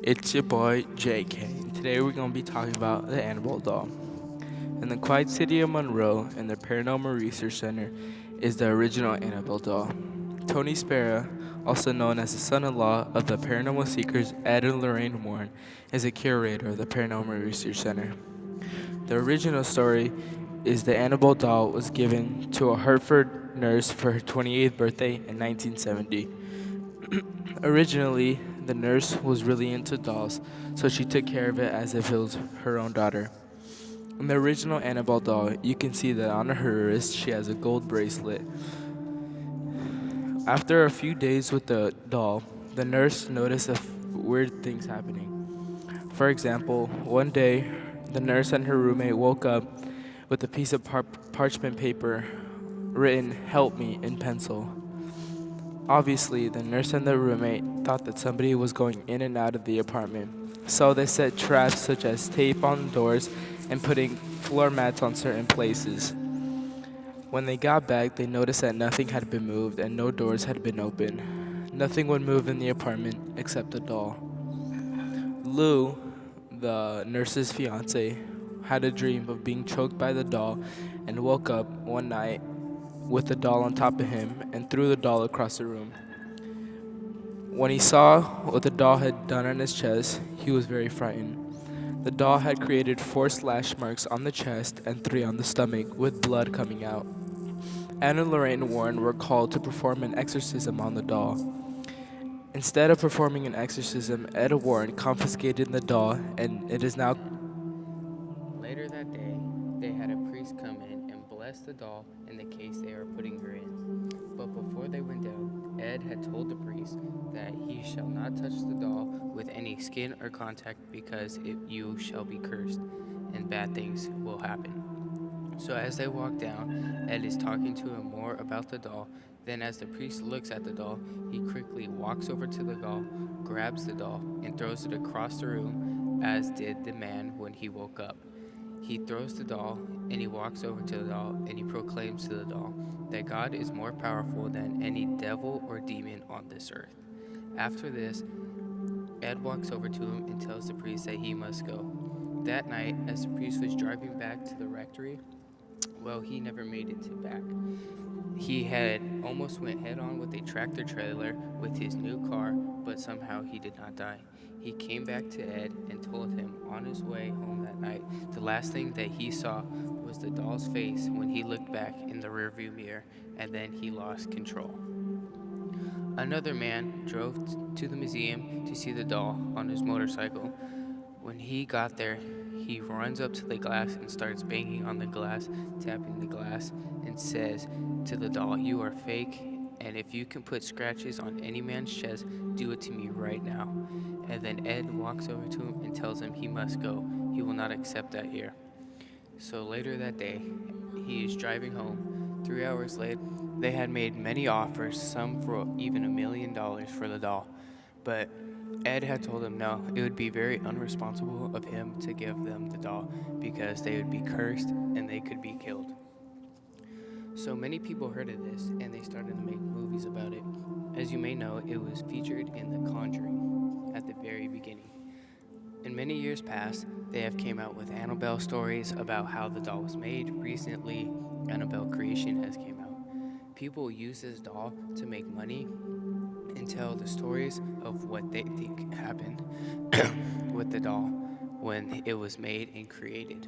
It's your boy JK, and today we're going to be talking about the Annabelle doll. In the quiet city of Monroe, in the Paranormal Research Center, is the original Annabelle doll. Tony Spera, also known as the son-in-law of the paranormal seekers Ed and Lorraine Warren, is a curator of the Paranormal Research Center. The original story is the Annabelle doll was given to a Hartford nurse for her 28th birthday in 1970. Originally, the nurse was really into dolls, so she took care of it as if it was her own daughter. In the original Annabelle doll, you can see that on her wrist she has a gold bracelet. After a few days with the doll, the nurse noticed weird things happening. For example, one day, the nurse and her roommate woke up with a piece of parchment paper written, "Help me," in pencil. Obviously, the nurse and the roommate thought that somebody was going in and out of the apartment, so they set traps such as tape on doors and putting floor mats on certain places. When they got back, they noticed that nothing had been moved and no doors had been opened. Nothing would move in the apartment except the doll. Lou, the nurse's fiance, had a dream of being choked by the doll and woke up one night with the doll on top of him and threw the doll across the room. When he saw what the doll had done on his chest, he was very frightened. The doll had created 4 slash marks on the chest and 3 on the stomach, with blood coming out. Anne and Lorraine Warren were called to perform an exorcism on the doll. Instead of performing an exorcism, Ed Warren confiscated the doll, and it is now. Later that day, they had a priest come in and bless the doll in the case they were putting her in. But before they went down, Ed had told the priest that he shall not touch the doll with any skin or contact because you shall be cursed and bad things will happen. So as they walk down, Ed is talking to him more about the doll. Then as the priest looks at the doll, he quickly walks over to the doll, grabs the doll, and throws it across the room, as did the man when he woke up. He throws the doll, and he walks over to the doll, and he proclaims to the doll that God is more powerful than any devil or demon on this earth. After this, Ed walks over to him and tells the priest that he must go. That night, as the priest was driving back to the rectory, well, he never made it to back. He had almost went head-on with a tractor trailer with his new car, but somehow he did not die. He came back to Ed and told him on his way home that night, the last thing that he saw was the doll's face when he looked back in the rearview mirror, and then he lost control. Another man drove to the museum to see the doll on his motorcycle. When he got there, he runs up to the glass and starts banging on the glass, tapping the glass, and says to the doll, "You are fake, and if you can put scratches on any man's chest, do it to me right now." And then Ed walks over to him and tells him he must go. He will not accept that here. So later that day, he is driving home. 3 hours later, they had made many offers, some for even $1 million for the doll. But Ed had told him no, it would be very unresponsible of him to give them the doll because they would be cursed and they could be killed. So many people heard of this and they started to make movies about it. As you may know, it was featured in The Conjuring at the very beginning. In many years past, they have came out with Annabelle stories about how the doll was made. Recently, Annabelle Creation has came out. People use this doll to make money and tell the stories of what they think happened with the doll when it was made and created.